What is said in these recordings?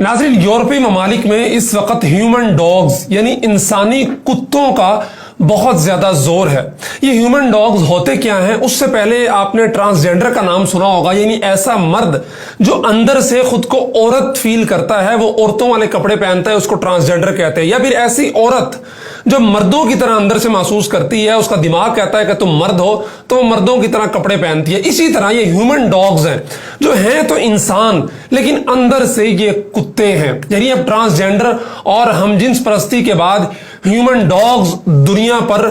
नाज़रीन, यूरोपीय ममालिक में इस वक्त ह्यूमन डॉग्स यानी इंसानी कुत्तों का बहुत ज्यादा जोर है। ये ह्यूमन डॉग्स होते क्या हैं? उससे पहले आपने ट्रांसजेंडर का नाम सुना होगा, यानी ऐसा मर्द जो अंदर से खुद को औरत फील करता है, वो औरतों वाले कपड़े पहनता है, उसको ट्रांसजेंडर कहते हैं। या फिर ऐसी औरत जो मर्दों की तरह अंदर से महसूस करती है, उसका दिमाग कहता है कि तुम मर्द हो, तो वो मर्दों की तरह कपड़े पहनती है। इसी तरह ये ह्यूमन डॉग्स हैं, जो हैं तो इंसान लेकिन अंदर से ये कुत्ते हैं। यानी अब ट्रांसजेंडर और हमजिन्स परस्ती के बाद ह्यूमन डॉग्स दुनिया पर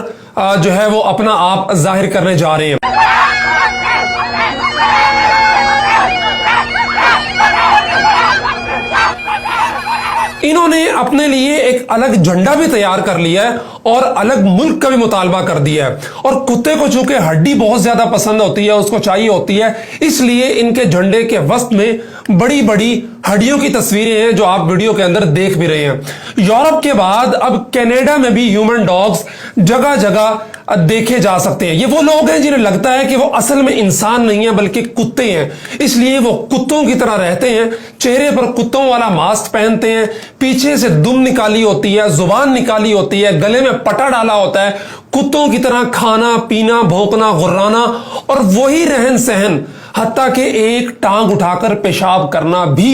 जो है वो अपना आप जाहिर करने जा रहे हैं। इन्होंने अपने लिए एक अलग झंडा भी तैयार कर लिया है और अलग मुल्क का भी मुतालबा कर दिया है। और कुत्ते को चूंकि हड्डी बहुत ज्यादा पसंद होती है, उसको चाहिए होती है, इसलिए इनके झंडे के वस्त में बड़ी बड़ी हड्डियों की तस्वीरें हैं जो आप वीडियो के अंदर देख भी रहे हैं। यूरोप के बाद अब कनाडा में भी ह्यूमन डॉग्स जगह जगह देखे जा सकते हैं। ये वो लोग हैं जिन्हें लगता है कि वो असल में इंसान नहीं है बल्कि कुत्ते हैं, इसलिए वो कुत्तों की तरह रहते हैं। चेहरे पर कुत्तों वाला मास्क पहनते हैं, पीछे से दुम निकाली होती है, जुबान निकाली होती है, गले में पटा डाला होता है, कुत्तों की तरह खाना पीना भौंकना गुर्राना और वही रहन सहन, हत्ता कि एक टांग उठाकर पेशाब करना भी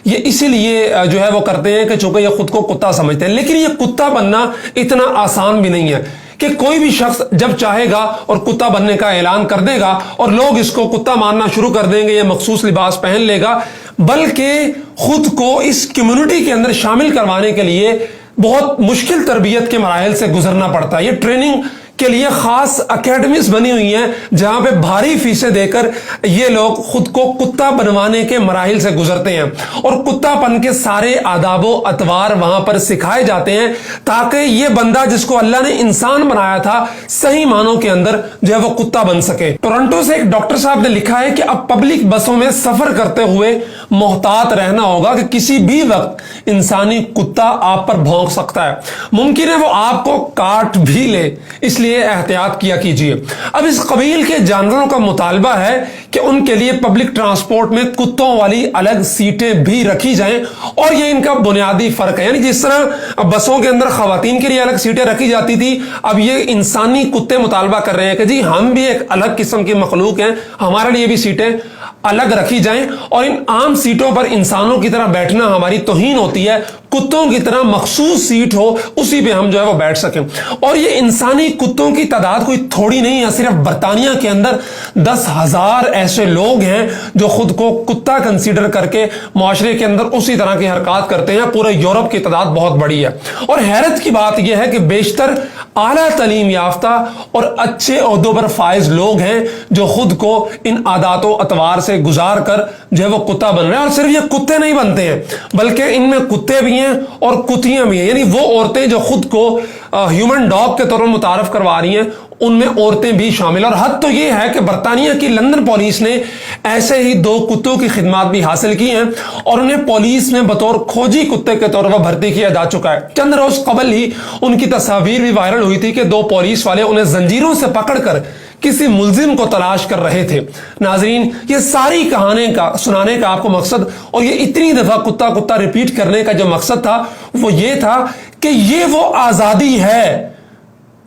ये इसीलिए जो है वो करते हैं कि चूंकि ये खुद को कुत्ता समझते हैं। लेकिन ये कुत्ता बनना इतना आसान भी नहीं है कि कोई भी शख्स जब चाहेगा और कुत्ता बनने का ऐलान कर देगा और लोग इसको कुत्ता मानना शुरू कर देंगे, ये मखसूस लिबास पहन लेगा। बल्कि खुद को इस कम्युनिटी के अंदर शामिल करवाने के लिए बहुत मुश्किल तरबियत के मराहिल से गुजरना पड़ता है। ये ट्रेनिंग के लिए खास अकेडमीज बनी हुई हैं जहां पे भारी फीसें देकर ये लोग खुद को कुत्ता बनवाने के मराहिल से गुजरते हैं और कुत्तापन के सारे आदाबो अतवार वहां पर सिखाए जाते हैं ताकि ये बंदा जिसको अल्लाह ने इंसान बनाया था सही मानों के अंदर जो है वो कुत्ता बन सके। टोरंटो से एक डॉक्टर साहब ने लिखा है कि अब पब्लिक बसों में सफर करते हुए मोहतात रहना होगा कि किसी भी वक्त इंसानी कुत्ता आप पर भौंक सकता है, मुमकिन है वो आपको काट भी ले, इसलिए एहतियात किया कीजिए। अब इस कबील के जानवरों का मुतालबा है कि उनके लिए पब्लिक ट्रांसपोर्ट में कुत्तों वाली अलग सीटें भी रखी जाएं और ये इनका बुनियादी फर्क है। यानी जिस तरह बसों के अंदर खवातीन के लिए अलग सीटें रखी जाती थी, अब ये इंसानी कुत्ते मुतालबा कर रहे हैं कि जी हम भी एक अलग किस्म की मखलूक हैं, हमारे लिए भी सीटें अलग रखी जाएं और इन आम सीटों पर इंसानों की तरह बैठना हमारी तौहीन होती है, कुत्तों की तरह मखसूस सीट हो उसी पे हम जो है वो बैठ सकें। और ये इंसानी कुत्तों की तादाद कोई थोड़ी नहीं है, सिर्फ बरतानिया के अंदर 10,000 ऐसे लोग हैं जो खुद को कुत्ता कंसीडर करके मुआशरे के अंदर उसी तरह की हरकत करते हैं। पूरे यूरोप की तादाद बहुत बड़ी है और हैरत की बात यह है कि बेशतर आला तालीम याफ्ता और अच्छे ओहदों पर फाइज लोग हैं जो खुद को इन आदातों अतवार से गुजार कर जो है वो कुत्ता बन रहे हैं। और सिर्फ ये कुत्ते नहीं बनते हैं बल्कि इनमें कुत्ते भी हैं और कुतियां भी हैं। यानी वो औरतें जो खुद को ह्यूमन डॉग के तौर पर मुतारफ करवा रही हैं उनमें औरतें भी शामिल। और हद तो ये है कि बरतानिया की लंदन पुलिस ने ऐसे ही 2 कुत्तों की खिदमत भी हासिल की हैं और उन्हें पुलिस में बतौर खोजी कुत्ते के तौर पर भर्ती किया जा चुका है। चंद रोज कबल ही उनकी तस्वीर भी वायरल हुई थी कि 2 पुलिस वाले उन्हें जंजीरों से पकड़कर किसी मुलजिम को तलाश कर रहे थे। नाजरीन, ये सारी कहानी का सुनाने का आपको मकसद और ये इतनी दफा कुत्ता कुत्ता रिपीट करने का जो मकसद था वो ये था कि ये वो आजादी है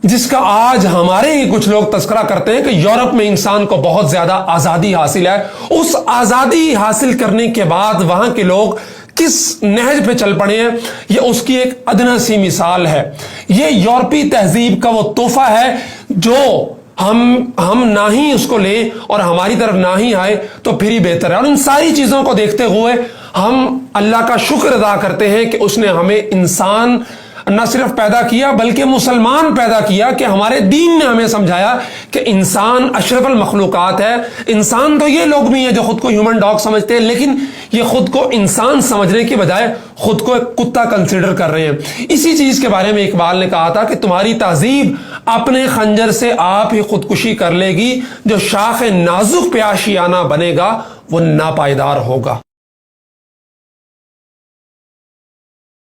जिसका आज हमारे ही कुछ लोग तस्करा करते हैं कि यूरोप में इंसान को बहुत ज्यादा आजादी हासिल है। उस आजादी हासिल करने के बाद वहां के लोग किस नहज पे चल पड़े हैं, ये उसकी एक अदना सी मिसाल है। ये यूरोपी तहजीब का वो तोहफा है जो हम ना ही उसको लें और हमारी तरफ ना ही आए तो फिर ही बेहतर है। और इन सारी चीजों को देखते हुए हम अल्लाह का शुक्र अदा करते हैं कि उसने हमें इंसान न सिर्फ पैदा किया बल्कि मुसलमान पैदा किया, कि हमारे दीन ने हमें समझाया कि इंसान अशरफुल मखलूकात है। इंसान तो ये लोग भी हैं जो खुद को ह्यूमन डॉग समझते हैं, लेकिन ये खुद को इंसान समझने की बजाय खुद को एक कुत्ता कंसीडर कर रहे हैं। इसी चीज के बारे में इकबाल ने कहा था कि तुम्हारी तहजीब अपने खंजर से आप ही खुदकुशी कर लेगी, जो शाख नाजुक पे आशियाना बनेगा वो नापायदार होगा।